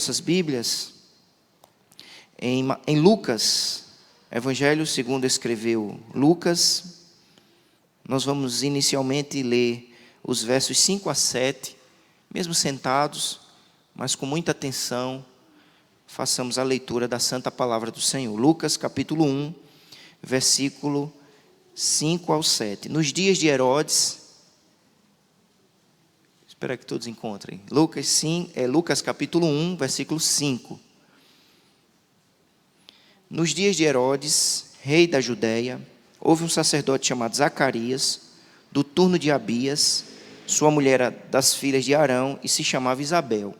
nossas Bíblias em Lucas, Evangelho segundo escreveu Lucas. Nós vamos inicialmente ler os versos 5 a 7, mesmo sentados, mas com muita atenção, façamos a leitura da Santa Palavra do Senhor. Lucas capítulo 1, versículo 5 ao 7. Nos dias de Herodes, espero que todos encontrem, Lucas capítulo 1, versículo 5. Nos dias de Herodes, rei da Judéia, houve um sacerdote chamado Zacarias, do turno de Abias. Sua mulher era das filhas de Arão e se chamava Isabel.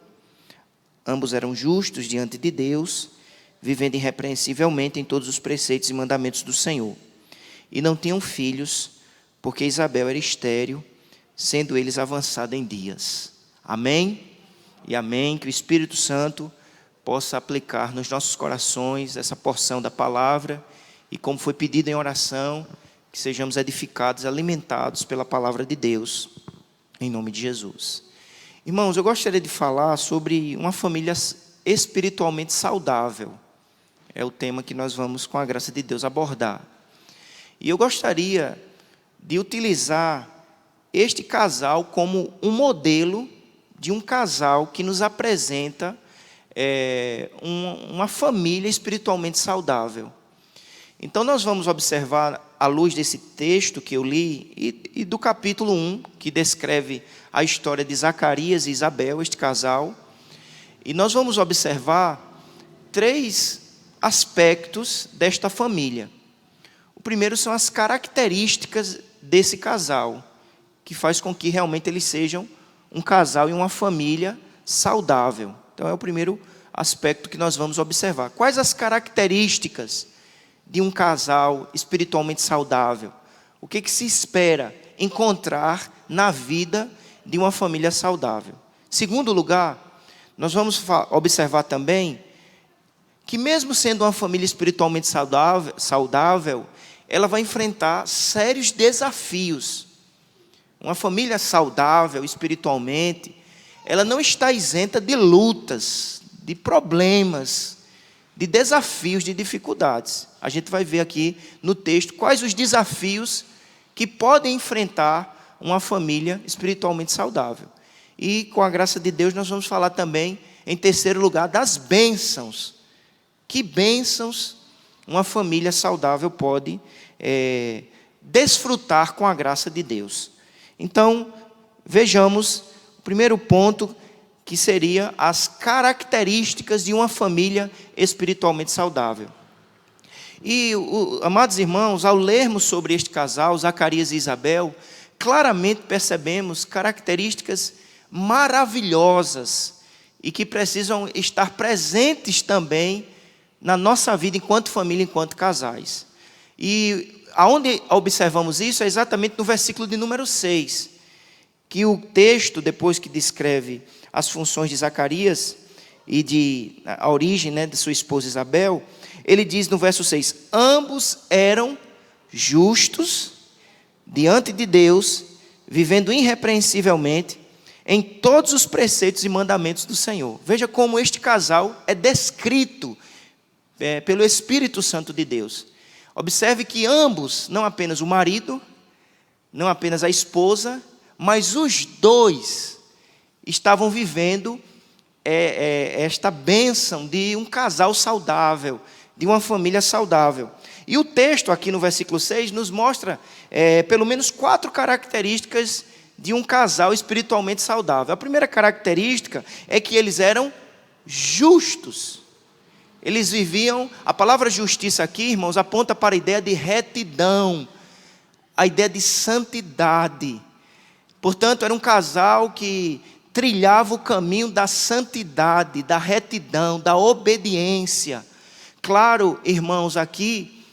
Ambos eram justos diante de Deus, vivendo irrepreensivelmente em todos os preceitos e mandamentos do Senhor. E não tinham filhos, porque Isabel era estéril, sendo eles avançados em dias. Amém e amém. Que o Espírito Santo possa aplicar nos nossos corações essa porção da palavra e, como foi pedido em oração, que sejamos edificados, alimentados pela palavra de Deus, em nome de Jesus. Irmãos, eu gostaria de falar sobre uma família espiritualmente saudável. É o tema que nós vamos, com a graça de Deus, abordar. E eu gostaria de utilizar este casal como um modelo de um casal que nos apresenta uma família espiritualmente saudável. Então nós vamos observar, à luz desse texto que eu li, e do capítulo 1, que descreve a história de Zacarias e Isabel, este casal, e nós vamos observar 3 aspectos desta família. O primeiro são as características desse casal, que faz com que realmente eles sejam um casal e uma família saudável. Então é o primeiro aspecto que nós vamos observar. Quais as características de um casal espiritualmente saudável? O que se espera encontrar na vida de uma família saudável? Segundo lugar, nós vamos observar também que, mesmo sendo uma família espiritualmente saudável, ela vai enfrentar sérios desafios. Uma família saudável espiritualmente, ela não está isenta de lutas, de problemas, de desafios, de dificuldades. A gente vai ver aqui no texto quais os desafios que podem enfrentar uma família espiritualmente saudável. E, com a graça de Deus, nós vamos falar também, em terceiro lugar, das bênçãos. Que bênçãos uma família saudável pode desfrutar com a graça de Deus. Então, vejamos o primeiro ponto, que seria as características de uma família espiritualmente saudável. E, amados irmãos, ao lermos sobre este casal, Zacarias e Isabel, claramente percebemos características maravilhosas e que precisam estar presentes também na nossa vida enquanto família, enquanto casais. E aonde observamos isso é exatamente no versículo de número 6, que o texto, depois que descreve as funções de Zacarias e a origem, de sua esposa Isabel, ele diz no verso 6, ambos eram justos diante de Deus, vivendo irrepreensivelmente em todos os preceitos e mandamentos do Senhor. Veja como este casal é descrito pelo Espírito Santo de Deus. Observe que ambos, não apenas o marido, não apenas a esposa, mas os dois estavam vivendo esta bênção de um casal saudável, de uma família saudável. E o texto aqui no versículo 6 nos mostra pelo menos 4 características de um casal espiritualmente saudável. A primeira característica é que eles eram justos. Eles viviam, a palavra justiça aqui, irmãos, aponta para a ideia de retidão, a ideia de santidade. Portanto, era um casal que trilhava o caminho da santidade, da retidão, da obediência. Claro, irmãos, aqui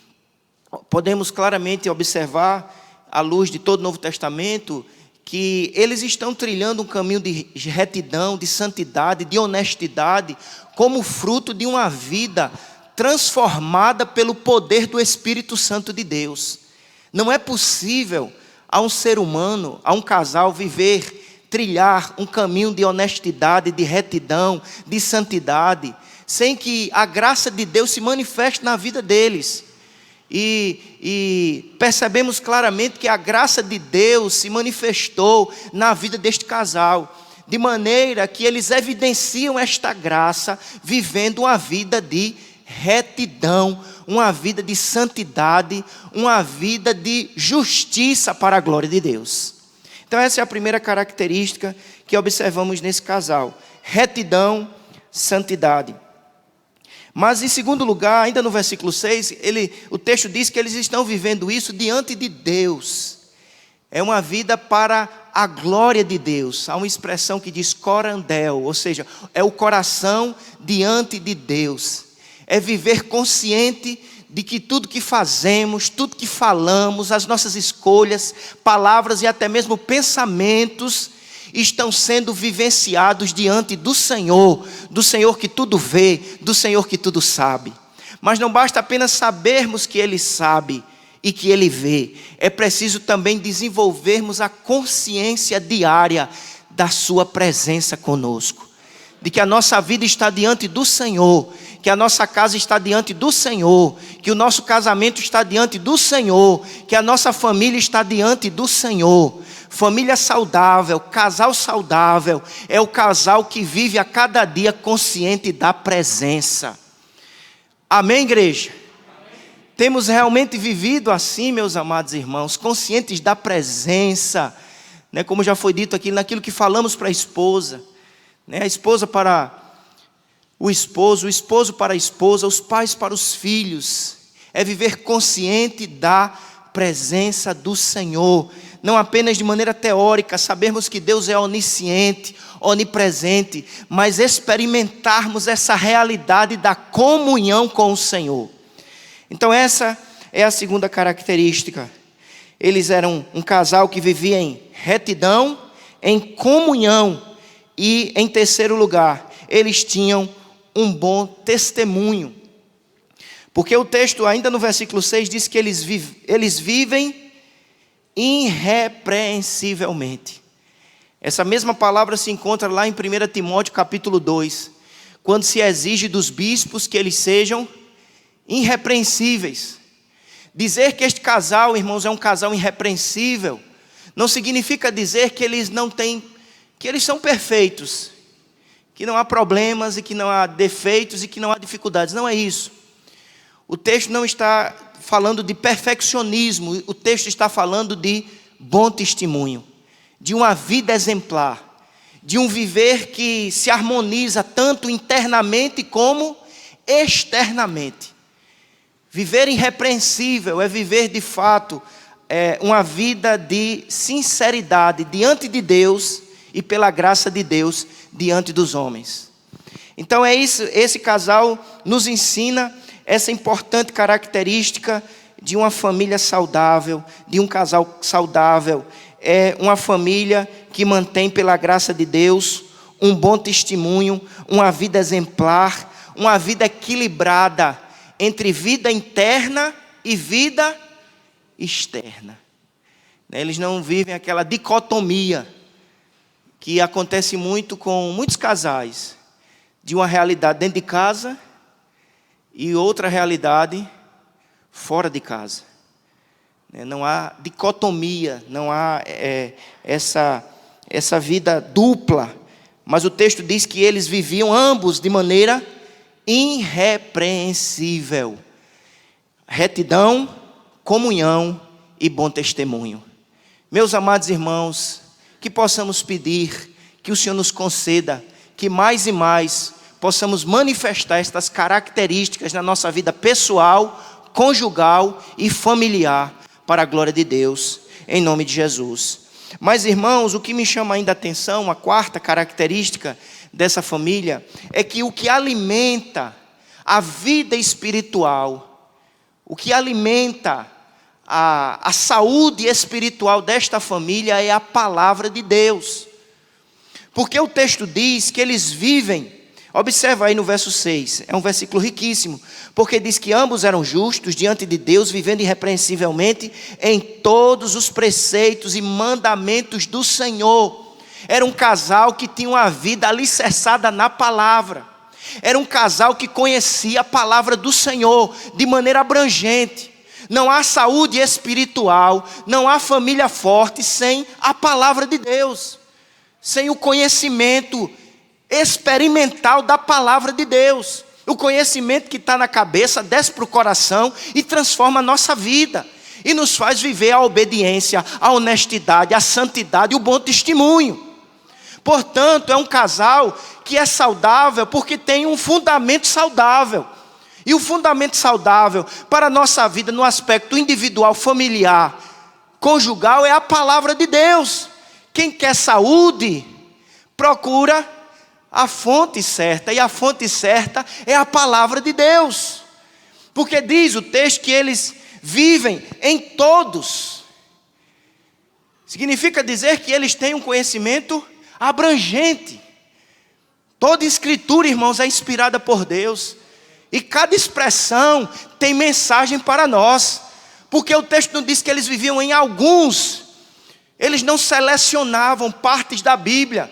podemos claramente observar, à luz de todo o Novo Testamento, que eles estão trilhando um caminho de retidão, de santidade, de honestidade, como fruto de uma vida transformada pelo poder do Espírito Santo de Deus. Não é possível a um ser humano, a um casal, viver trilhar um caminho de honestidade, de retidão, de santidade, sem que a graça de Deus se manifeste na vida deles. E percebemos claramente que a graça de Deus se manifestou na vida deste casal, de maneira que eles evidenciam esta graça vivendo uma vida de retidão, uma vida de santidade, uma vida de justiça para a glória de Deus. Então essa é a primeira característica que observamos nesse casal: retidão, santidade. Mas em segundo lugar, ainda no versículo 6, o texto diz que eles estão vivendo isso diante de Deus. É uma vida para a glória de Deus. Há uma expressão que diz corandel, ou seja, é o coração diante de Deus. É viver consciente de que tudo que fazemos, tudo que falamos, as nossas escolhas, palavras e até mesmo pensamentos estão sendo vivenciados diante do Senhor que tudo vê, do Senhor que tudo sabe. Mas não basta apenas sabermos que Ele sabe e que Ele vê, é preciso também desenvolvermos a consciência diária da sua presença conosco, de que a nossa vida está diante do Senhor, que a nossa casa está diante do Senhor, que o nosso casamento está diante do Senhor, que a nossa família está diante do Senhor. Família saudável, casal saudável, é o casal que vive a cada dia consciente da presença. Amém, igreja? Amém. Temos realmente vivido assim, meus amados irmãos, conscientes da presença, né? Como já foi dito aqui, naquilo que falamos para a esposa, né? A esposa para o esposo para a esposa, os pais para os filhos. É viver consciente da presença do Senhor. Não apenas de maneira teórica, sabermos que Deus é onisciente, onipresente, mas experimentarmos essa realidade da comunhão com o Senhor. Então essa é a segunda característica. Eles eram um casal que vivia em retidão, em comunhão e, em terceiro lugar, eles tinham um bom testemunho. Porque o texto, ainda no versículo 6, diz que eles vivem irrepreensivelmente. Essa mesma palavra se encontra lá em 1 Timóteo capítulo 2, quando se exige dos bispos que eles sejam irrepreensíveis. Dizer que este casal, irmãos, é um casal irrepreensível, não significa dizer que eles não têm, que eles são perfeitos, que não há problemas e que não há defeitos e que não há dificuldades. Não é isso. O texto não está falando de perfeccionismo, o texto está falando de bom testemunho, de uma vida exemplar, de um viver que se harmoniza tanto internamente como externamente. Viver irrepreensível é viver de fato uma vida de sinceridade diante de Deus e pela graça de Deus diante dos homens. Então é isso, esse casal nos ensina essa importante característica de uma família saudável, de um casal saudável. É uma família que mantém pela graça de Deus um bom testemunho, uma vida exemplar, uma vida equilibrada entre vida interna e vida externa. Eles não vivem aquela dicotomia que acontece muito com muitos casais, de uma realidade dentro de casa e outra realidade fora de casa. Não há dicotomia, não há essa vida dupla, mas o texto diz que eles viviam ambos de maneira irrepreensível. Retidão, comunhão e bom testemunho. Meus amados irmãos, que possamos pedir que o Senhor nos conceda que mais e mais possamos manifestar estas características na nossa vida pessoal, conjugal e familiar, para a glória de Deus, em nome de Jesus. Mas, irmãos, o que me chama ainda a atenção, a quarta característica dessa família, é que o que alimenta a vida espiritual, o que alimenta a saúde espiritual desta família é a palavra de Deus. Porque o texto diz que eles vivem, observa aí no verso 6, é um versículo riquíssimo, porque diz que ambos eram justos diante de Deus, vivendo irrepreensivelmente em todos os preceitos e mandamentos do Senhor. Era um casal que tinha uma vida alicerçada na palavra. Era um casal que conhecia a palavra do Senhor de maneira abrangente. Não há saúde espiritual, não há família forte sem a palavra de Deus, sem o conhecimento experimental da palavra de Deus. O conhecimento que está na cabeça desce para o coração e transforma a nossa vida. E nos faz viver a obediência, a honestidade, a santidade e o bom testemunho. Portanto, é um casal que é saudável porque tem um fundamento saudável. E o fundamento saudável para a nossa vida no aspecto individual, familiar, conjugal é a palavra de Deus. Quem quer saúde, procura a fonte certa. E a fonte certa é a palavra de Deus. Porque diz o texto que eles vivem em todos. Significa dizer que eles têm um conhecimento abrangente. Toda escritura, irmãos, é inspirada por Deus. E cada expressão tem mensagem para nós. Porque o texto não diz que eles viviam em alguns. Eles não selecionavam partes da Bíblia.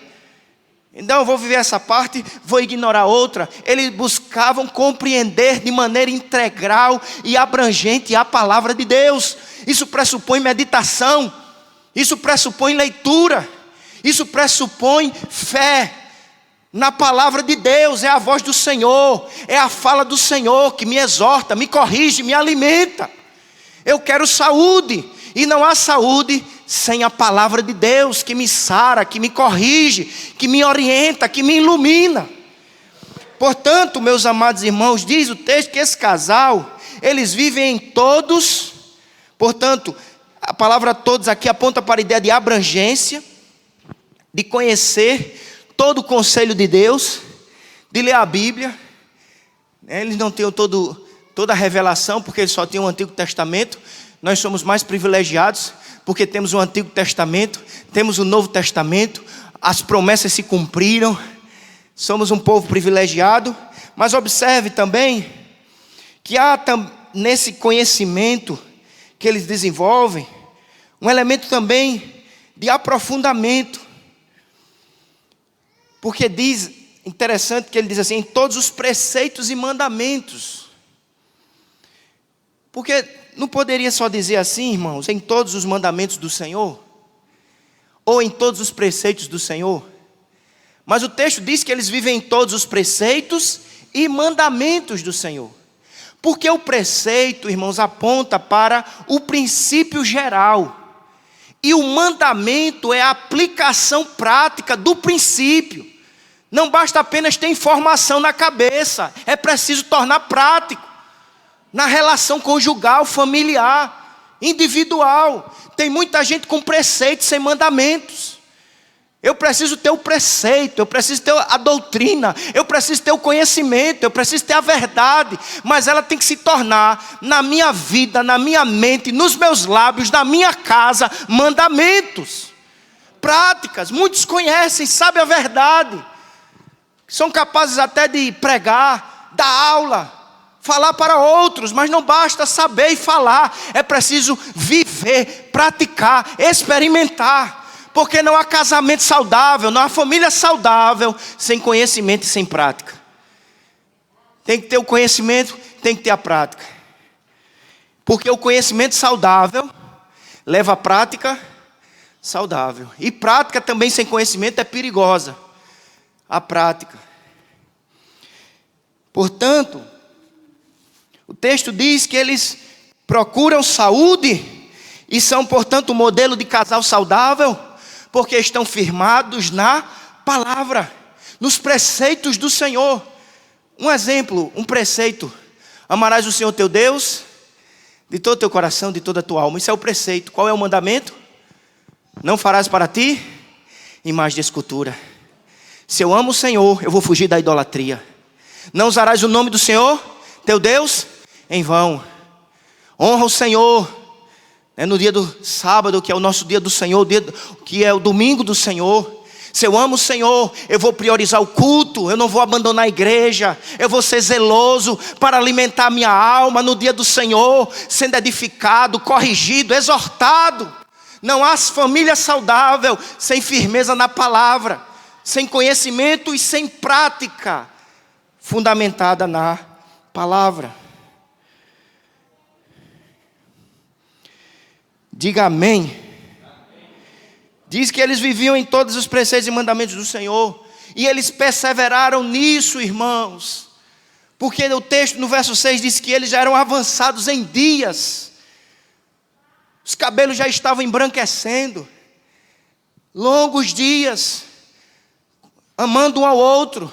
Então eu vou viver essa parte, vou ignorar outra. Eles buscavam compreender de maneira integral e abrangente a palavra de Deus. Isso pressupõe meditação. Isso pressupõe leitura. Isso pressupõe fé na palavra de Deus. É a voz do Senhor, é a fala do Senhor que me exorta, me corrige, me alimenta. Eu quero saúde, e não há saúde sem a palavra de Deus que me sara, que me corrige, que me orienta, que me ilumina. Portanto, meus amados irmãos, diz o texto que esse casal, eles vivem em todos. Portanto, a palavra todos aqui aponta para a ideia de abrangência, de conhecer todo o conselho de Deus, de ler a Bíblia. Eles não têm toda a revelação, porque eles só têm o Antigo Testamento. Nós somos mais privilegiados, porque temos o Antigo Testamento, temos o Novo Testamento, as promessas se cumpriram, somos um povo privilegiado. Mas observe também, que há nesse conhecimento que eles desenvolvem, um elemento também de aprofundamento. Porque diz, interessante que ele diz assim, em todos os preceitos e mandamentos. Porque não poderia só dizer assim, irmãos, em todos os mandamentos do Senhor? Ou em todos os preceitos do Senhor? Mas o texto diz que eles vivem em todos os preceitos e mandamentos do Senhor. Porque o preceito, irmãos, aponta para o princípio geral. E o mandamento é a aplicação prática do princípio. Não basta apenas ter informação na cabeça, é preciso tornar prático. Na relação conjugal, familiar, individual. Tem muita gente com preceitos sem mandamentos. Eu preciso ter o preceito, eu preciso ter a doutrina, eu preciso ter o conhecimento, eu preciso ter a verdade. Mas ela tem que se tornar, na minha vida, na minha mente, nos meus lábios, na minha casa, mandamentos. Práticas, muitos conhecem, sabem a verdade. São capazes até de pregar, dar aula, falar para outros, mas não basta saber e falar, é preciso viver, praticar, experimentar, porque não há casamento saudável, não há família saudável sem conhecimento e sem prática. Tem que ter o conhecimento, tem que ter a prática, porque o conhecimento saudável leva à prática saudável, e prática também sem conhecimento é perigosa. A prática. Portanto, o texto diz que eles procuram saúde e são, portanto, um modelo de casal saudável, porque estão firmados na palavra, nos preceitos do Senhor. Um exemplo, um preceito: amarás o Senhor teu Deus de todo o teu coração, de toda a tua alma. Isso é o preceito. Qual é o mandamento? Não farás para ti imagem de escultura. Se eu amo o Senhor, eu vou fugir da idolatria. Não usarás o nome do Senhor, teu Deus, em vão. Honra o Senhor, no dia do sábado, que é o nosso dia do Senhor, que é o domingo do Senhor. Se eu amo o Senhor, eu vou priorizar o culto, eu não vou abandonar a igreja, eu vou ser zeloso para alimentar a minha alma no dia do Senhor, sendo edificado, corrigido, exortado. Não há família saudável sem firmeza na palavra, sem conhecimento e sem prática fundamentada na palavra. Diga amém. Diz que eles viviam em todos os preceitos e mandamentos do Senhor, e eles perseveraram nisso, irmãos, porque o texto no verso 6 diz que eles já eram avançados em dias, os cabelos já estavam embranquecendo, longos dias, amando um ao outro,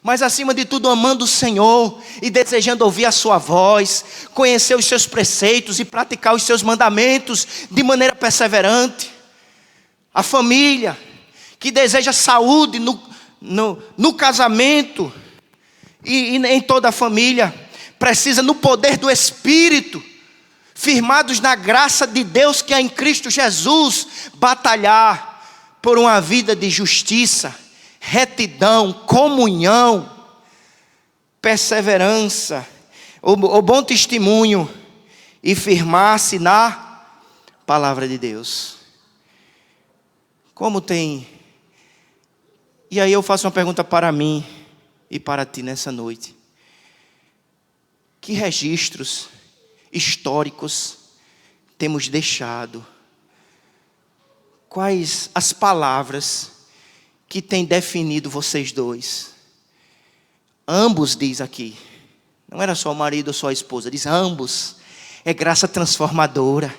mas acima de tudo amando o Senhor e desejando ouvir a sua voz, conhecer os seus preceitos e praticar os seus mandamentos de maneira perseverante. A família que deseja saúde no casamento e em toda a família, precisa no poder do Espírito, firmados na graça de Deus que é em Cristo Jesus, batalhar por uma vida de justiça, retidão, comunhão, perseverança, o bom testemunho e firmar-se na palavra de Deus. Como tem... E aí eu faço uma pergunta para mim e para ti nessa noite. Que registros históricos temos deixado? Quais as palavras que têm definido vocês dois? Ambos, diz aqui. Não era só o marido ou só a esposa, diz ambos. É graça transformadora.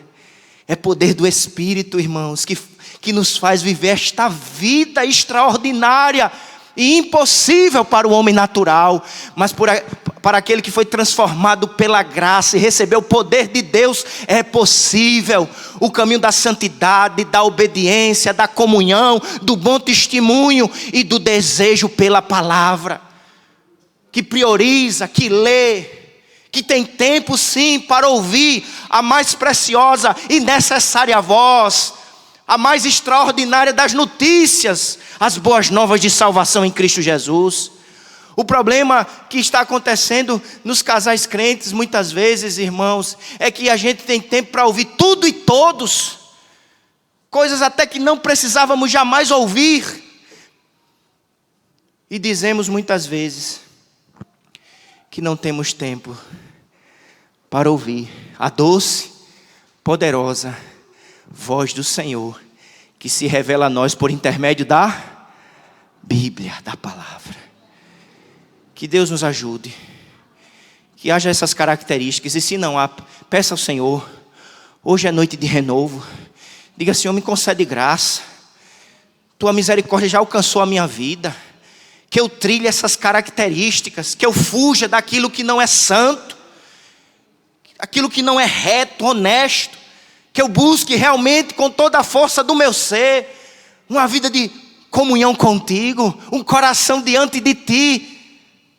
É poder do Espírito, irmãos, que nos faz viver esta vida extraordinária e impossível para o homem natural, mas para aquele que foi transformado pela graça e recebeu o poder de Deus, é possível. O caminho da santidade, da obediência, da comunhão, do bom testemunho e do desejo pela palavra, que prioriza, que lê, que tem tempo sim para ouvir a mais preciosa e necessária voz, a mais extraordinária das notícias, as boas novas de salvação em Cristo Jesus. O problema que está acontecendo nos casais crentes muitas vezes, irmãos, é que a gente tem tempo para ouvir tudo e todos, coisas até que não precisávamos jamais ouvir, e dizemos muitas vezes que não temos tempo para ouvir a doce, poderosa voz do Senhor, que se revela a nós por intermédio da Bíblia, da palavra. Que Deus nos ajude, que haja essas características, e se não há, peça ao Senhor. Hoje é noite de renovo. Diga: Senhor, me concede graça, tua misericórdia já alcançou a minha vida, que eu trilhe essas características, que eu fuja daquilo que não é santo, aquilo que não é reto, honesto, que eu busque realmente com toda a força do meu ser uma vida de comunhão contigo, um coração diante de ti,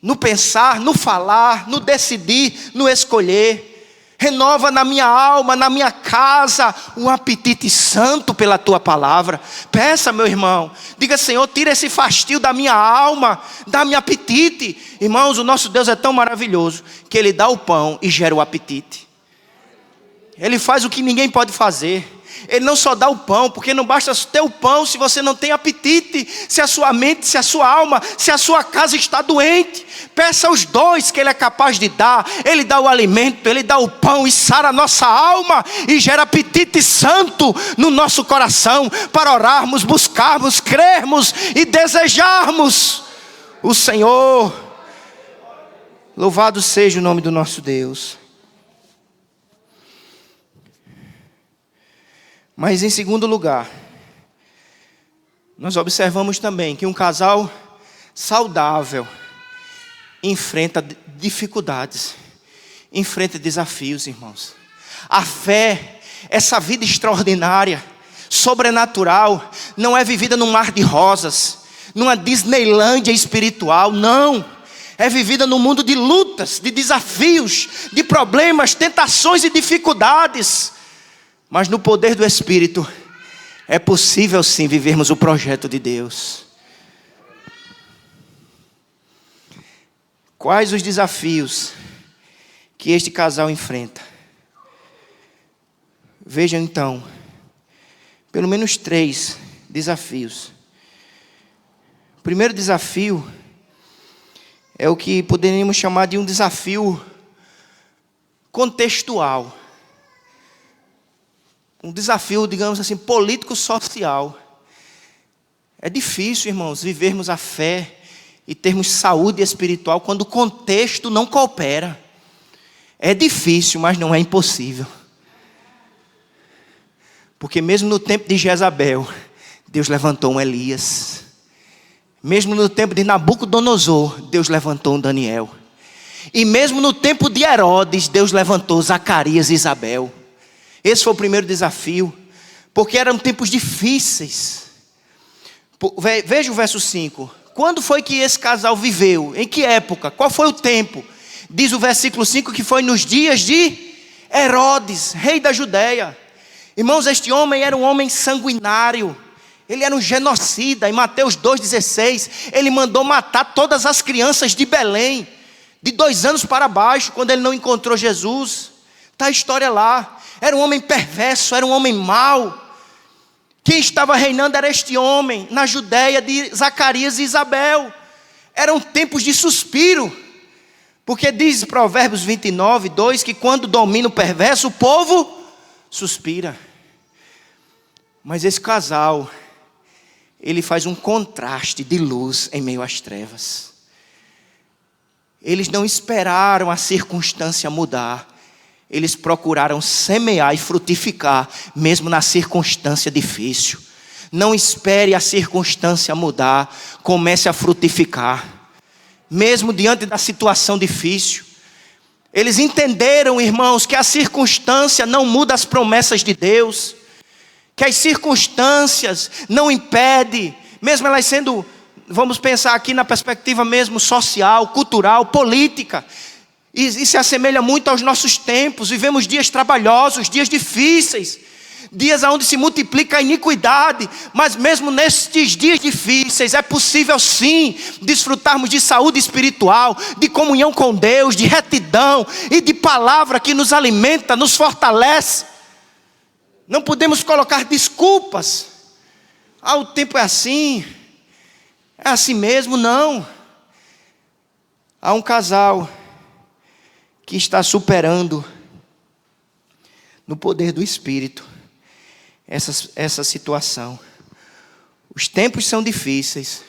no pensar, no falar, no decidir, no escolher. Renova na minha alma, na minha casa, um apetite santo pela tua palavra. Peça, meu irmão, diga: Senhor, tira esse fastio da minha alma, dá-me apetite. Irmãos, o nosso Deus é tão maravilhoso que Ele dá o pão e gera o apetite. Ele faz o que ninguém pode fazer. Ele não só dá o pão, porque não basta ter o pão se você não tem apetite, se a sua mente, se a sua alma, se a sua casa está doente. Peça os dois que Ele é capaz de dar. Ele dá o alimento, Ele dá o pão e sara a nossa alma e gera apetite santo no nosso coração para orarmos, buscarmos, crermos e desejarmos o Senhor. Louvado seja o nome do nosso Deus. Mas em segundo lugar, nós observamos também que um casal saudável enfrenta dificuldades, enfrenta desafios, irmãos. A fé, essa vida extraordinária, sobrenatural, não é vivida num mar de rosas, numa Disneylândia espiritual, não. É vivida num mundo de lutas, de desafios, de problemas, tentações e dificuldades. Mas no poder do Espírito, é possível sim vivermos o projeto de Deus. Quais os desafios que este casal enfrenta? Vejam então, pelo menos 3 desafios. O primeiro desafio é o que poderíamos chamar de um desafio contextual. Um desafio, digamos assim, político-social. É difícil, irmãos, vivermos a fé e termos saúde espiritual quando o contexto não coopera. É difícil, mas não é impossível. Porque mesmo no tempo de Jezabel, Deus levantou um Elias. Mesmo no tempo de Nabucodonosor, Deus levantou um Daniel. E mesmo no tempo de Herodes, Deus levantou Zacarias e Isabel. Esse foi o primeiro desafio, porque eram tempos difíceis. Veja o verso 5. Quando foi que esse casal viveu? Em que época? Qual foi o tempo? Diz o versículo 5 que foi nos dias de Herodes, rei da Judeia. Irmãos, este homem era um homem sanguinário. Ele era um genocida. Em Mateus 2,16, ele mandou matar todas as crianças de Belém, de 2 anos para baixo, quando ele não encontrou Jesus. Está a história lá. Era um homem perverso, era um homem mau. Quem estava reinando era este homem, na Judeia, de Zacarias e Isabel. Eram tempos de suspiro, porque diz Provérbios 29:2, que quando domina o perverso, o povo suspira. Mas esse casal, ele faz um contraste de luz em meio às trevas. Eles não esperaram a circunstância mudar. Eles procuraram semear e frutificar, mesmo na circunstância difícil. Não espere a circunstância mudar, comece a frutificar. Mesmo diante da situação difícil. Eles entenderam, irmãos, que a circunstância não muda as promessas de Deus. Que as circunstâncias não impedem, mesmo elas sendo, vamos pensar aqui na perspectiva mesmo social, cultural, política. E se assemelha muito aos nossos tempos. Vivemos dias trabalhosos, dias difíceis, dias onde se multiplica a iniquidade. Mas mesmo nestes dias difíceis, é possível sim desfrutarmos de saúde espiritual, de comunhão com Deus, de retidão e de palavra que nos alimenta, nos fortalece. Não podemos colocar desculpas. O tempo é assim mesmo, não. Há um casal que está superando no poder do Espírito essa situação. Os tempos são difíceis,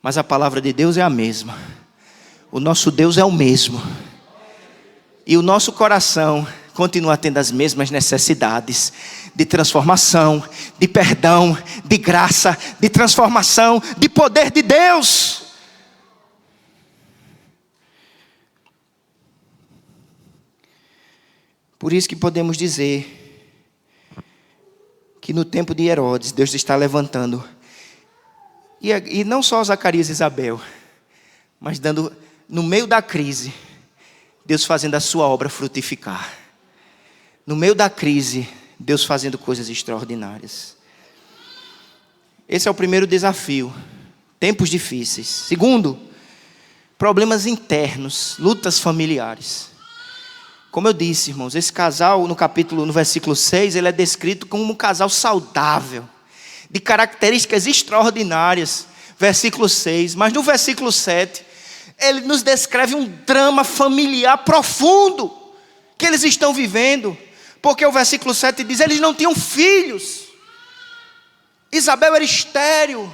mas a palavra de Deus é a mesma. O nosso Deus é o mesmo. E o nosso coração continua tendo as mesmas necessidades de transformação, de perdão, de graça, de transformação, de poder de Deus. Por isso que podemos dizer que no tempo de Herodes, Deus está levantando, e não só Zacarias e Isabel, mas dando, no meio da crise, Deus fazendo a sua obra frutificar. No meio da crise, Deus fazendo coisas extraordinárias. Esse é o primeiro desafio. Tempos difíceis. Segundo, problemas internos, lutas familiares. Como eu disse, irmãos, esse casal no versículo 6, ele é descrito como um casal saudável, de características extraordinárias. Versículo 6, mas no versículo 7, ele nos descreve um drama familiar profundo que eles estão vivendo. Porque o versículo 7 diz, eles não tinham filhos. Isabel era estéril.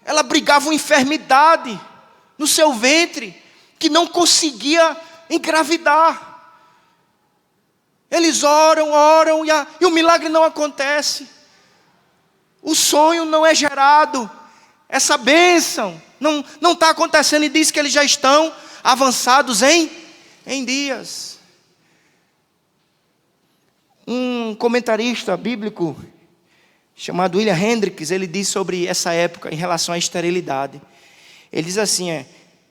Ela brigava com enfermidade no seu ventre, que não conseguia engravidar. Eles oram e o milagre não acontece. O sonho não é gerado. Essa bênção não está acontecendo. E diz que eles já estão avançados em dias. Um comentarista bíblico chamado William Hendricks, ele diz sobre essa época em relação à esterilidade. Ele diz assim,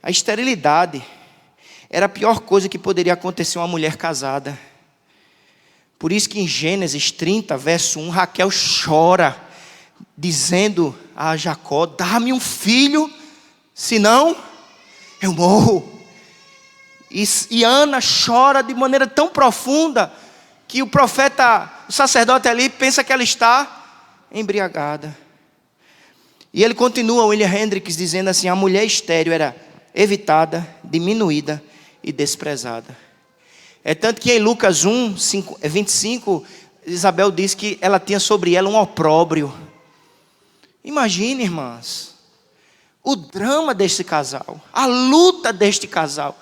a esterilidade era a pior coisa que poderia acontecer a uma mulher casada. Por isso que em Gênesis 30, verso 1, Raquel chora, dizendo a Jacó, dá-me um filho, senão eu morro. E Ana chora de maneira tão profunda, que o sacerdote ali pensa que ela está embriagada. E ele continua, William Hendricks, dizendo assim: a mulher estéril era evitada, diminuída e desprezada. É tanto que em Lucas 1, 25, Isabel diz que ela tinha sobre ela um opróbrio. Imagine, irmãs, o drama deste casal, a luta deste casal,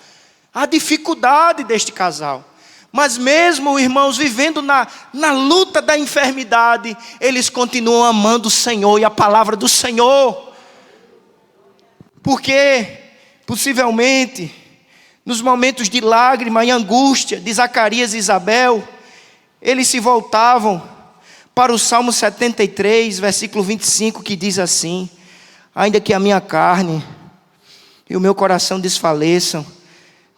a dificuldade deste casal. Mas mesmo, irmãos, vivendo na luta da enfermidade, eles continuam amando o Senhor e a palavra do Senhor. Porque, possivelmente, nos momentos de lágrima e angústia de Zacarias e Isabel, eles se voltavam para o Salmo 73, versículo 25, que diz assim: ainda que a minha carne e o meu coração desfaleçam,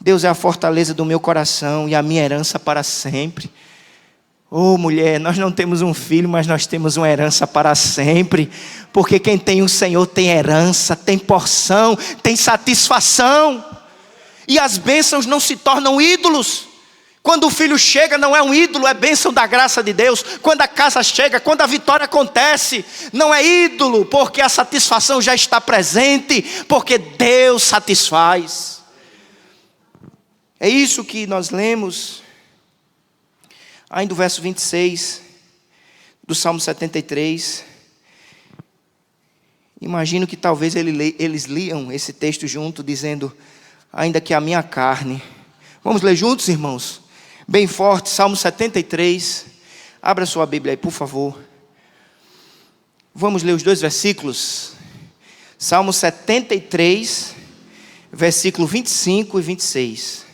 Deus é a fortaleza do meu coração e a minha herança para sempre. Oh mulher, nós não temos um filho, mas nós temos uma herança para sempre. Porque quem tem o Senhor tem herança, tem porção, tem satisfação. E as bênçãos não se tornam ídolos. Quando o filho chega, não é um ídolo, é bênção da graça de Deus. Quando a casa chega, quando a vitória acontece, não é ídolo, porque a satisfação já está presente, porque Deus satisfaz. É isso que nós lemos ainda o verso 26 do Salmo 73. Imagino que talvez eles liam esse texto junto, dizendo: ainda que a minha carne. Vamos ler juntos, irmãos? Bem forte, Salmo 73. Abra sua Bíblia aí, por favor. Vamos ler os dois versículos. Salmo 73, versículo 25 e 26.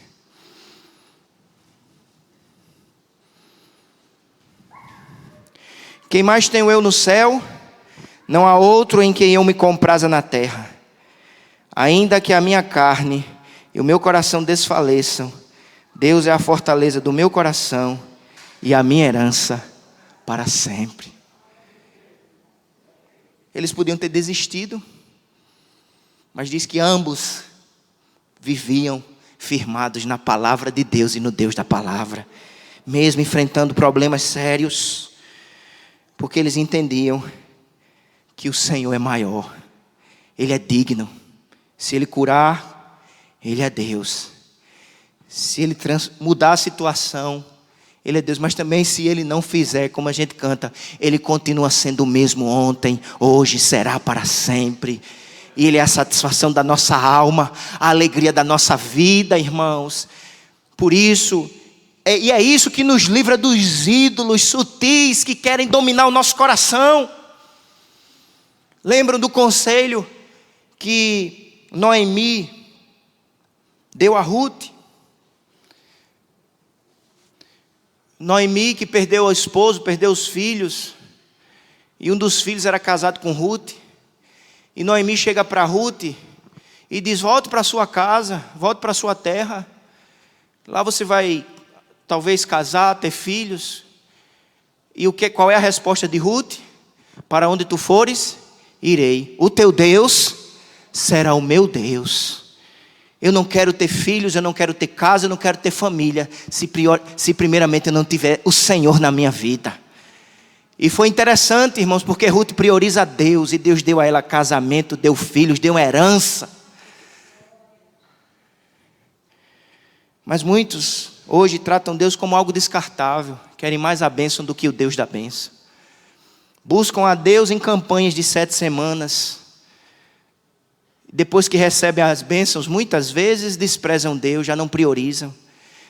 Quem mais tenho eu no céu? Não há outro em quem eu me compraza na terra. Ainda que a minha carne e o meu coração desfaleçam, Deus é a fortaleza do meu coração e a minha herança para sempre. Eles podiam ter desistido, mas diz que ambos viviam firmados na palavra de Deus e no Deus da palavra, mesmo enfrentando problemas sérios, porque eles entendiam que o Senhor é maior, Ele é digno. Se Ele curar, Ele é Deus. Se Ele mudar a situação, Ele é Deus. Mas também se Ele não fizer, como a gente canta, Ele continua sendo o mesmo ontem, hoje, será para sempre. E Ele é a satisfação da nossa alma, a alegria da nossa vida, irmãos. Por isso, e é isso que nos livra dos ídolos sutis que querem dominar o nosso coração. Lembram do conselho que Noemi deu a Ruth? Noemi, que perdeu o esposo, perdeu os filhos, e um dos filhos era casado com Ruth. E Noemi chega para Ruth e diz: volte para sua casa, volte para sua terra. Lá você vai talvez casar, ter filhos. E qual é a resposta de Ruth? Para onde tu fores, irei. O teu Deus será o meu Deus. Eu não quero ter filhos, eu não quero ter casa, eu não quero ter família, se primeiramente eu não tiver o Senhor na minha vida. E foi interessante, irmãos, porque Ruth prioriza a Deus, e Deus deu a ela casamento, deu filhos, deu uma herança. Mas muitos hoje tratam Deus como algo descartável, querem mais a bênção do que o Deus da bênção. Buscam a Deus em campanhas de 7 semanas. Depois que recebem as bênçãos, muitas vezes desprezam Deus, já não priorizam.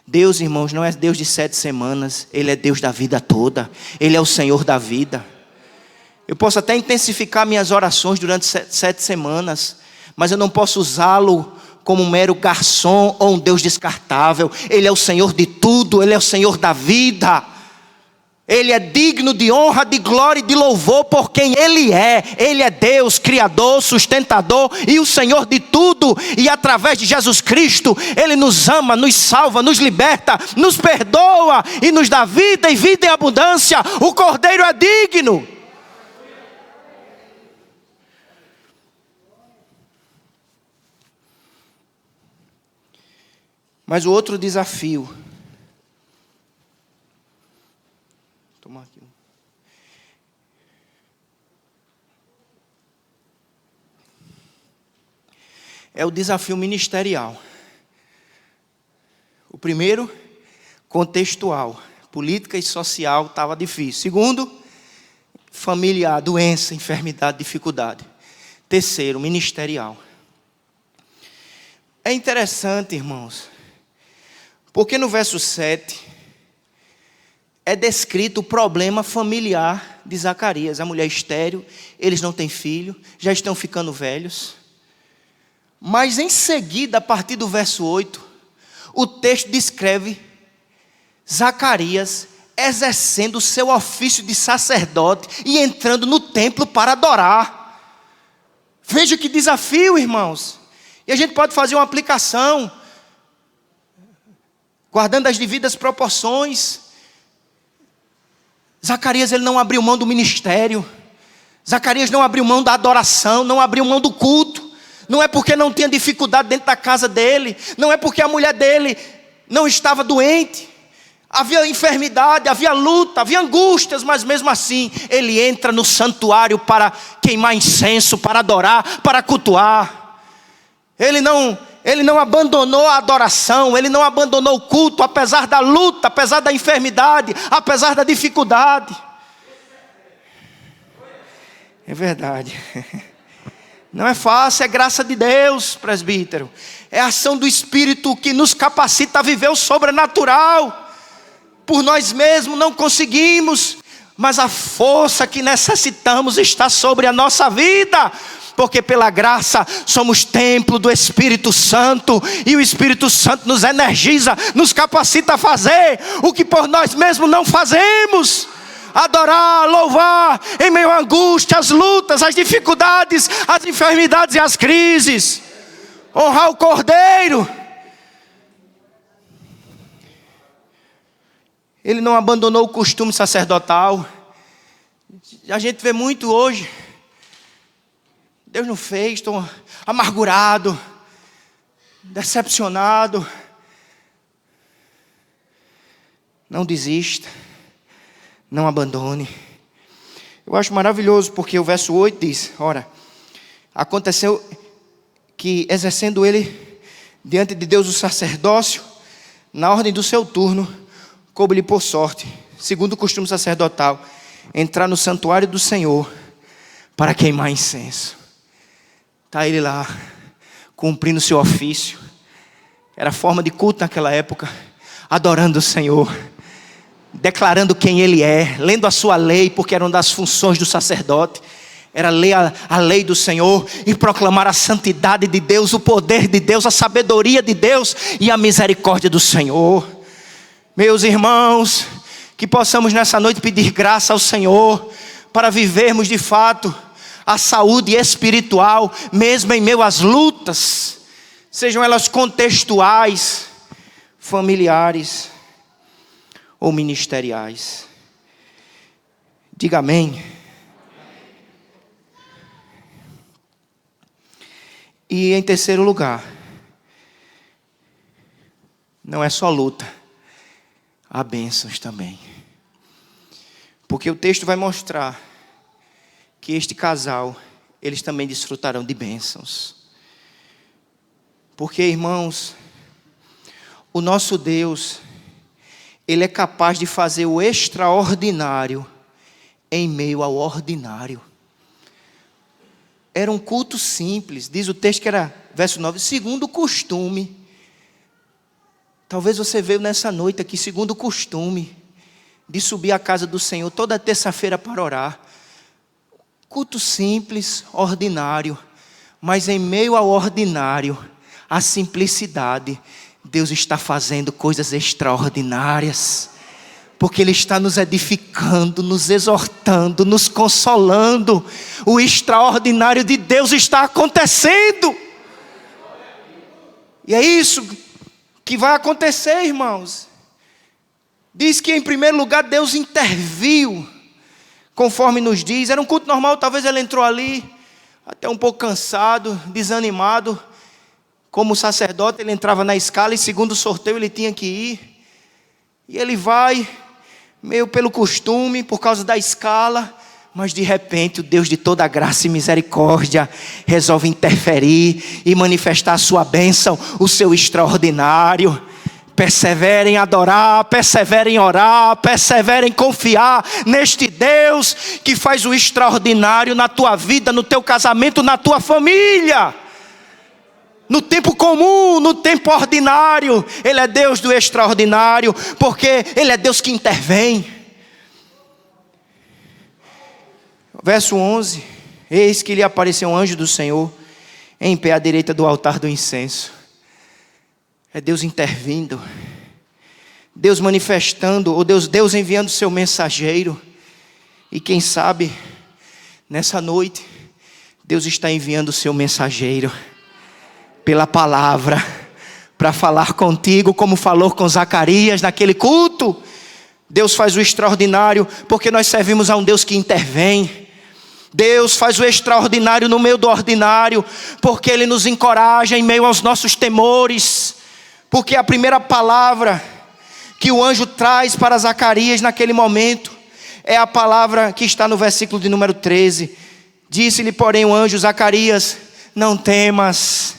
Deus, irmãos, não é Deus de 7 semanas, Ele é Deus da vida toda. Ele é o Senhor da vida. Eu posso até intensificar minhas orações durante 7 semanas, mas eu não posso usá-lo como um mero garçom ou um Deus descartável. Ele é o Senhor de tudo, Ele é o Senhor da vida. Ele é digno de honra, de glória e de louvor por quem Ele é. Ele é Deus, Criador, sustentador e o Senhor de tudo. E através de Jesus Cristo, Ele nos ama, nos salva, nos liberta, nos perdoa e nos dá vida e vida em abundância. O Cordeiro é digno. Mas o outro desafio. é o desafio ministerial. O primeiro, contextual. Política e social estava difícil. Segundo, familiar, doença, enfermidade, dificuldade. Terceiro, ministerial. É interessante, irmãos, porque no verso 7 é descrito o problema familiar de Zacarias. A mulher estéril, eles não têm filho, já estão ficando velhos. Mas em seguida, a partir do verso 8, o texto descreve Zacarias exercendo o seu ofício de sacerdote e entrando no templo para adorar. Veja que desafio, irmãos. E a gente pode fazer uma aplicação, guardando as devidas proporções. Zacarias, ele não abriu mão do ministério. Zacarias não abriu mão da adoração, não abriu mão do culto. Não é porque não tinha dificuldade dentro da casa dele, não é porque a mulher dele não estava doente. Havia enfermidade, havia luta, havia angústias, mas mesmo assim, ele entra no santuário para queimar incenso, para adorar, para cultuar. Ele não abandonou a adoração, ele não abandonou o culto, apesar da luta, apesar da enfermidade, apesar da dificuldade. É verdade. Não é fácil, é graça de Deus, presbítero. É a ação do Espírito que nos capacita a viver o sobrenatural. Por nós mesmos não conseguimos, mas a força que necessitamos está sobre a nossa vida. Porque pela graça somos templo do Espírito Santo, e o Espírito Santo nos energiza, nos capacita a fazer o que por nós mesmos não fazemos. Adorar, louvar, em meio à angústia, às lutas, às dificuldades, às enfermidades e às crises. Honrar o Cordeiro. Ele não abandonou o costume sacerdotal. A gente vê muito hoje. Deus não fez, estou amargurado, decepcionado. Não desista, não abandone. Eu acho maravilhoso porque o verso 8 diz: ora, aconteceu que exercendo ele diante de Deus o sacerdócio, na ordem do seu turno, coube-lhe por sorte, segundo o costume sacerdotal, entrar no santuário do Senhor para queimar incenso. Está ele lá, cumprindo o seu ofício. Era forma de culto naquela época, adorando o Senhor, declarando quem Ele é, lendo a sua lei, porque era uma das funções do sacerdote. Era ler a lei do Senhor e proclamar a santidade de Deus, o poder de Deus, a sabedoria de Deus e a misericórdia do Senhor. Meus irmãos, que possamos nessa noite pedir graça ao Senhor para vivermos de fato a saúde espiritual, mesmo em meio às lutas, sejam elas contextuais, familiares ou ministeriais. Diga amém. E em terceiro lugar, não é só luta, há bênçãos também. Porque o texto vai mostrar que este casal, eles também desfrutarão de bênçãos. Porque, irmãos, o nosso Deus, Ele é capaz de fazer o extraordinário em meio ao ordinário. Era um culto simples, diz o texto que era, verso 9, segundo o costume. Talvez você veio nessa noite aqui, segundo o costume, de subir à casa do Senhor toda terça-feira para orar. Culto simples, ordinário, mas em meio ao ordinário, a simplicidade, Deus está fazendo coisas extraordinárias, porque Ele está nos edificando, nos exortando, nos consolando. O extraordinário de Deus está acontecendo, e é isso que vai acontecer, irmãos. Diz que em primeiro lugar Deus interviu, conforme nos diz. Era um culto normal, talvez ele entrou ali até um pouco cansado, desanimado. Como sacerdote ele entrava na escala e segundo o sorteio ele tinha que ir. E ele vai, meio pelo costume, por causa da escala, Mas de repente o Deus de toda graça e misericórdia resolve interferir e manifestar a sua bênção, o seu extraordinário. Persevere em adorar, persevere em orar, persevere em confiar neste Deus que faz o extraordinário na tua vida, no teu casamento, na tua família. No tempo comum, no tempo ordinário, Ele é Deus do extraordinário, porque Ele é Deus que intervém. Verso 11: eis que lhe apareceu um anjo do Senhor, em pé à direita do altar do incenso. É Deus intervindo, Deus manifestando, ou Deus enviando seu mensageiro. E quem sabe, nessa noite, Deus está enviando o seu mensageiro, pela palavra, para falar contigo, como falou com Zacarias naquele culto. Deus faz o extraordinário, porque nós servimos a um Deus que intervém. Deus faz o extraordinário no meio do ordinário, porque Ele nos encoraja em meio aos nossos temores. Porque a primeira palavra que o anjo traz para Zacarias naquele momento é a palavra que está no versículo de número 13. Disse-lhe, porém, o anjo: Zacarias, não temas.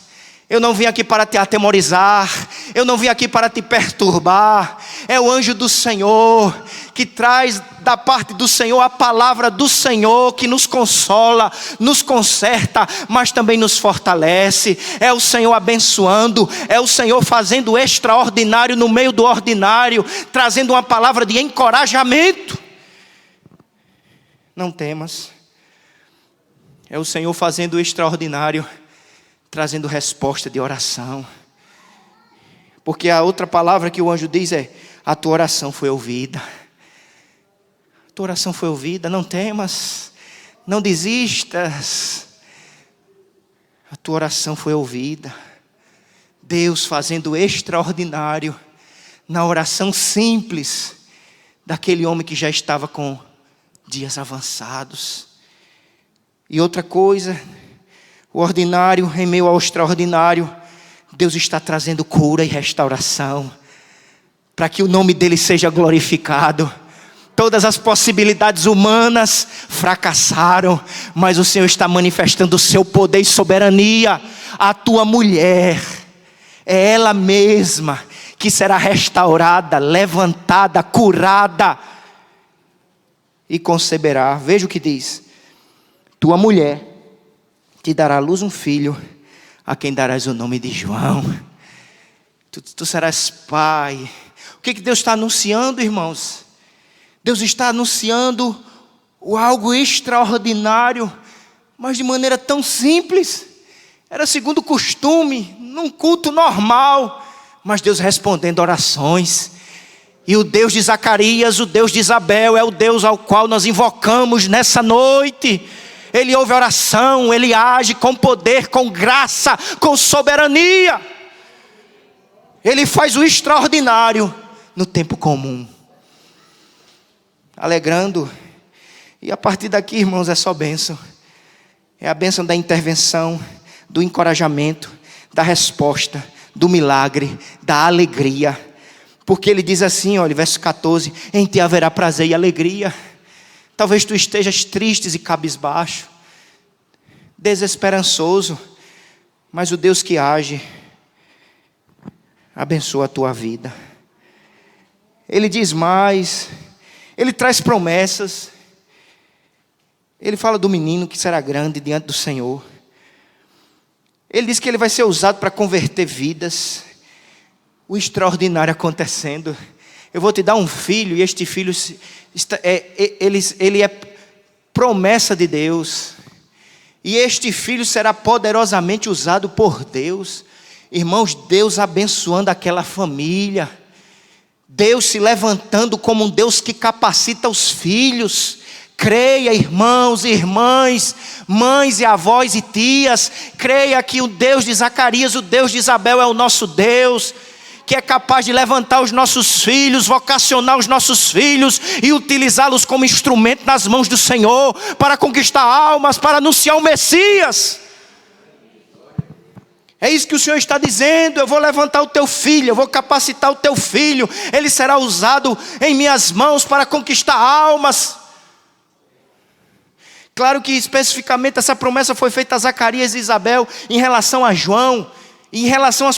Eu não vim aqui para te atemorizar, eu não vim aqui para te perturbar. É o anjo do Senhor que traz da parte do Senhor a palavra do Senhor, que nos consola, nos conserta, mas também nos fortalece. É o Senhor abençoando, é o Senhor fazendo o extraordinário no meio do ordinário, trazendo uma palavra de encorajamento. Não temas. É o Senhor fazendo o extraordinário, trazendo resposta de oração. Porque a outra palavra que o anjo diz é: a tua oração foi ouvida. A tua oração foi ouvida, não temas, não desistas. A tua oração foi ouvida. Deus fazendo o extraordinário na oração simples daquele homem que já estava com dias avançados. E outra coisa, o ordinário em meio ao extraordinário, Deus está trazendo cura e restauração, para que o nome dele seja glorificado. Todas as possibilidades humanas fracassaram, mas o Senhor está manifestando o seu poder e soberania. A tua mulher, é ela mesma que será restaurada, levantada, curada e conceberá. Veja o que diz: tua mulher te dará à luz um filho, a quem darás o nome de João. Tu serás pai. O que Deus está anunciando, irmãos? Deus está anunciando algo extraordinário, mas de maneira tão simples. Era segundo o costume, num culto normal, mas Deus respondendo orações. E o Deus de Zacarias, o Deus de Isabel, é o Deus ao qual nós invocamos nessa noite. Ele ouve a oração, Ele age com poder, com graça, com soberania. Ele faz o extraordinário no tempo comum, alegrando. E a partir daqui, irmãos, é só bênção. É a bênção da intervenção, do encorajamento, da resposta, do milagre, da alegria. Porque ele diz assim, olha, verso 14: em ti haverá prazer e alegria. Talvez tu estejas triste e cabisbaixo, desesperançoso, mas o Deus que age abençoa a tua vida. Ele diz mais, Ele traz promessas. Ele fala do menino que será grande diante do Senhor. Ele diz que ele vai ser usado para converter vidas. O extraordinário acontecendo. Eu vou te dar um filho, e este filho ele é promessa de Deus. E este filho será poderosamente usado por Deus. Irmãos, Deus abençoando aquela família. Deus se levantando como um Deus que capacita os filhos. Creia, irmãos e irmãs, mães e avós e tias. Creia que o Deus de Zacarias, o Deus de Isabel é o nosso Deus, que é capaz de levantar os nossos filhos, vocacionar os nossos filhos e utilizá-los como instrumento nas mãos do Senhor, para conquistar almas, para anunciar o Messias. É isso que o Senhor está dizendo: eu vou levantar o teu filho, eu vou capacitar o teu filho, ele será usado em minhas mãos para conquistar almas. Claro que especificamente essa promessa foi feita a Zacarias e Isabel em relação a João, em relação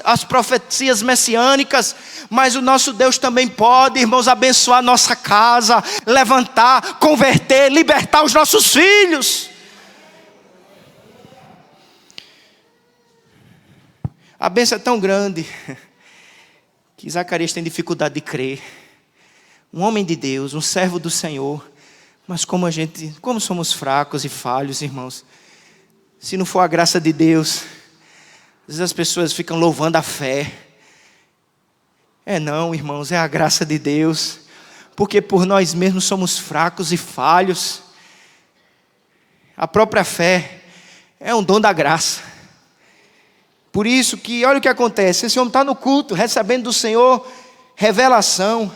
às profecias messiânicas, mas o nosso Deus também pode, irmãos, abençoar nossa casa, levantar, converter, libertar os nossos filhos. A bênção é tão grande que Zacarias tem dificuldade de crer. Um homem de Deus, um servo do Senhor, mas como somos fracos e falhos, irmãos. Se não for a graça de Deus, às vezes as pessoas ficam louvando a fé. Não, irmãos, é a graça de Deus, porque por nós mesmos somos fracos e falhos. A própria fé é um dom da graça. Por isso que, olha o que acontece, esse homem está no culto, recebendo do Senhor revelação,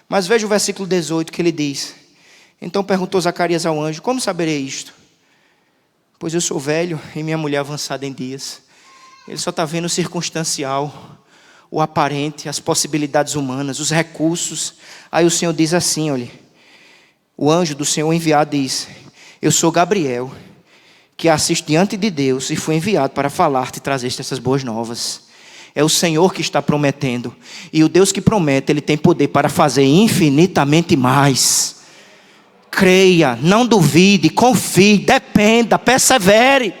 mas veja o versículo 18 que ele diz: então perguntou Zacarias ao anjo: como saberei isto? Pois eu sou velho e minha mulher avançada em dias. Ele só está vendo o circunstancial, o aparente, as possibilidades humanas, os recursos. Aí o Senhor diz assim, olha, o anjo do Senhor enviado diz: eu sou Gabriel, que assiste diante de Deus e fui enviado para falar-te e trazer-te essas boas novas. É o Senhor que está prometendo, e o Deus que promete, Ele tem poder para fazer infinitamente mais. Creia, não duvide, confie, dependa, persevere.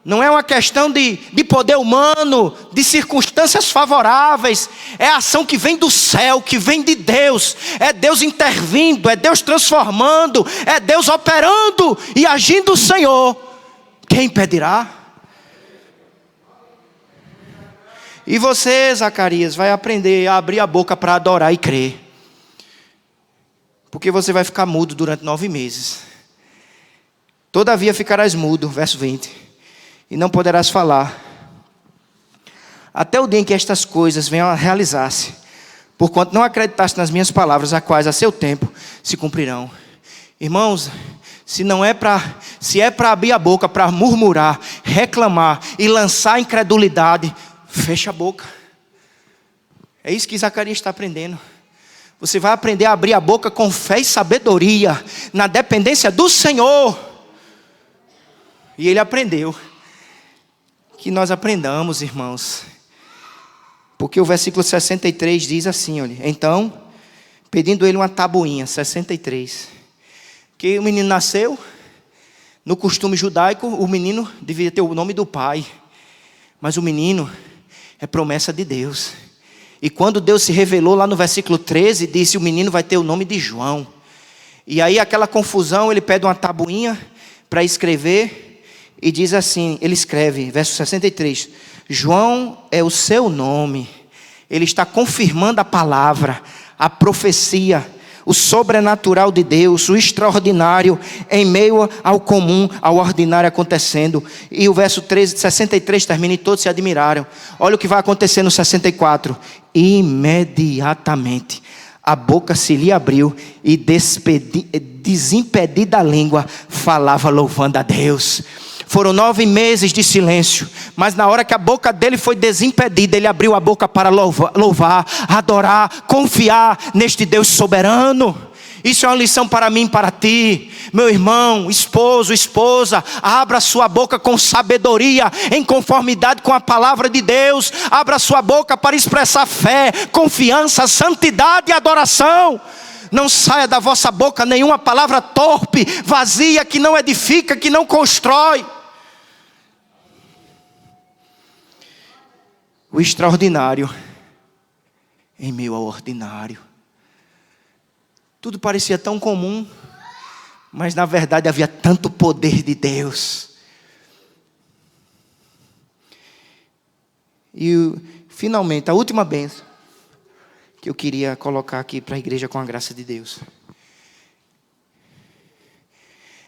Não é uma questão de poder humano, de circunstâncias favoráveis. É a ação que vem do céu, que vem de Deus. É Deus intervindo, é Deus transformando, é Deus operando e agindo o Senhor. Quem impedirá? E você, Zacarias, vai aprender a abrir a boca para adorar e crer. Porque você vai ficar mudo durante 9 meses. Todavia ficarás mudo, verso 20, e não poderás falar, até o dia em que estas coisas venham a realizar-se, porquanto não acreditaste nas minhas palavras, as quais a seu tempo se cumprirão. Irmãos, se é para abrir a boca, para murmurar, reclamar e lançar incredulidade, fecha a boca. É isso que Zacarias está aprendendo. Você vai aprender a abrir a boca com fé e sabedoria, na dependência do Senhor. E ele aprendeu. Que nós aprendamos, irmãos. Porque o versículo 63 diz assim, olha: então, pedindo ele uma tabuinha, 63. Que o menino nasceu, no costume judaico, o menino devia ter o nome do pai. Mas o menino é promessa de Deus. E quando Deus se revelou lá no versículo 13, disse: o menino vai ter o nome de João. E aí aquela confusão, ele pede uma tabuinha para escrever. E diz assim, ele escreve, verso 63, João é o seu nome. Ele está confirmando a palavra, a profecia, o sobrenatural de Deus, o extraordinário, em meio ao comum, ao ordinário acontecendo. E o verso 63 termina: e todos se admiraram. Olha o que vai acontecer no 64. Imediatamente a boca se lhe abriu e desimpedida a língua falava louvando a Deus. Foram 9 meses de silêncio, mas na hora que a boca dele foi desimpedida, ele abriu a boca para louvar, adorar, confiar neste Deus soberano. Isso é uma lição para mim e para ti, meu irmão, esposo, esposa. Abra sua boca com sabedoria, em conformidade com a palavra de Deus. Abra sua boca para expressar fé, confiança, santidade e adoração. Não saia da vossa boca nenhuma palavra torpe, vazia, que não edifica, que não constrói. O extraordinário em meio ao ordinário. Tudo parecia tão comum, mas na verdade havia tanto poder de Deus. E finalmente, a última bênção que eu queria colocar aqui para a igreja com a graça de Deus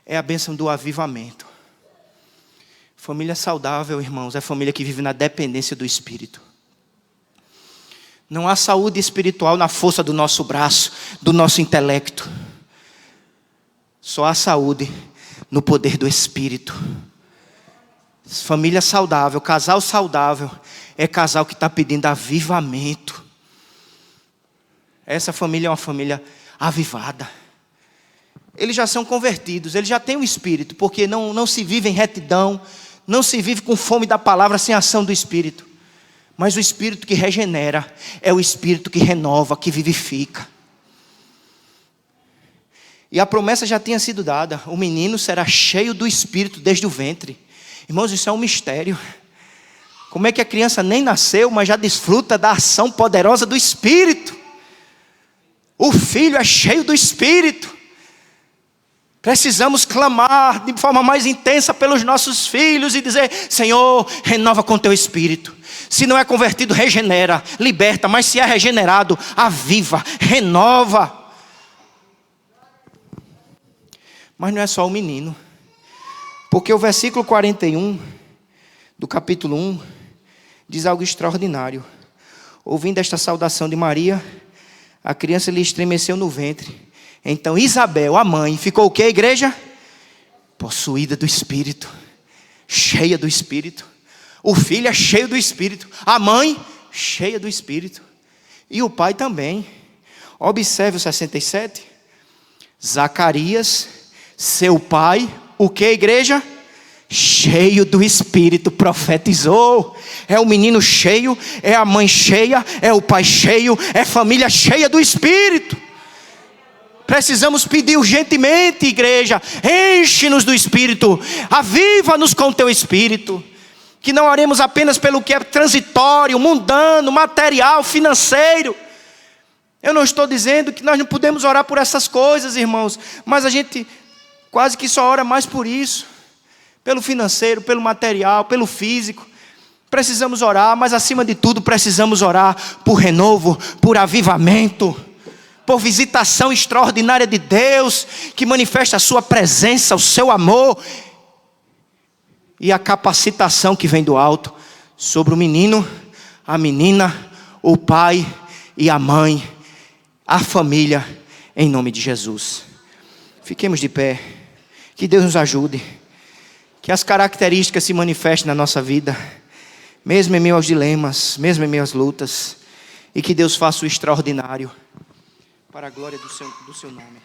é a bênção do avivamento. Família saudável, irmãos, é família que vive na dependência do Espírito. Não há saúde espiritual na força do nosso braço, do nosso intelecto. Só há saúde no poder do Espírito. Família saudável, casal saudável, é casal que está pedindo avivamento. Essa família é uma família avivada. eles já são convertidos, eles já têm o Espírito, porque não se vive em retidão, não se vive com fome da palavra sem ação do Espírito. Mas o Espírito que regenera é o Espírito que renova, que vivifica. E a promessa já tinha sido dada: o menino será cheio do Espírito desde o ventre. Irmãos, isso é um mistério. Como é que a criança nem nasceu, mas já desfruta da ação poderosa do Espírito? O filho é cheio do Espírito. Precisamos clamar de forma mais intensa pelos nossos filhos e dizer: Senhor, renova com teu Espírito. Se não é convertido, regenera, liberta. Mas se é regenerado, aviva, renova. Mas não é só o menino. Porque o versículo 41 do capítulo 1 diz algo extraordinário. Ouvindo esta saudação de Maria, a criança lhe estremeceu no ventre. Então Isabel, a mãe, ficou o que, igreja? Possuída do Espírito, cheia do Espírito. O filho é cheio do Espírito, a mãe cheia do Espírito, e o pai também. Observe o 67. Zacarias, seu pai, o que, igreja? Cheio do Espírito, profetizou. É o menino cheio, é a mãe cheia, é o pai cheio, é família cheia do Espírito. Precisamos pedir urgentemente, igreja: enche-nos do Espírito, aviva-nos com teu Espírito. Que não oremos apenas pelo que é transitório, mundano, material, financeiro. Eu não estou dizendo que nós não podemos orar por essas coisas, irmãos, mas a gente quase que só ora mais por isso. Pelo financeiro, pelo material, pelo físico. Precisamos orar, mas acima de tudo precisamos orar por renovo, por avivamento, por visitação extraordinária de Deus, que manifesta a sua presença, o seu amor e a capacitação que vem do alto sobre o menino, a menina, o pai e a mãe, a família, em nome de Jesus. Fiquemos de pé. Que Deus nos ajude. Que as características se manifestem na nossa vida, mesmo em meio aos dilemas, mesmo em meio às lutas. E que Deus faça o extraordinário, para a glória do seu nome.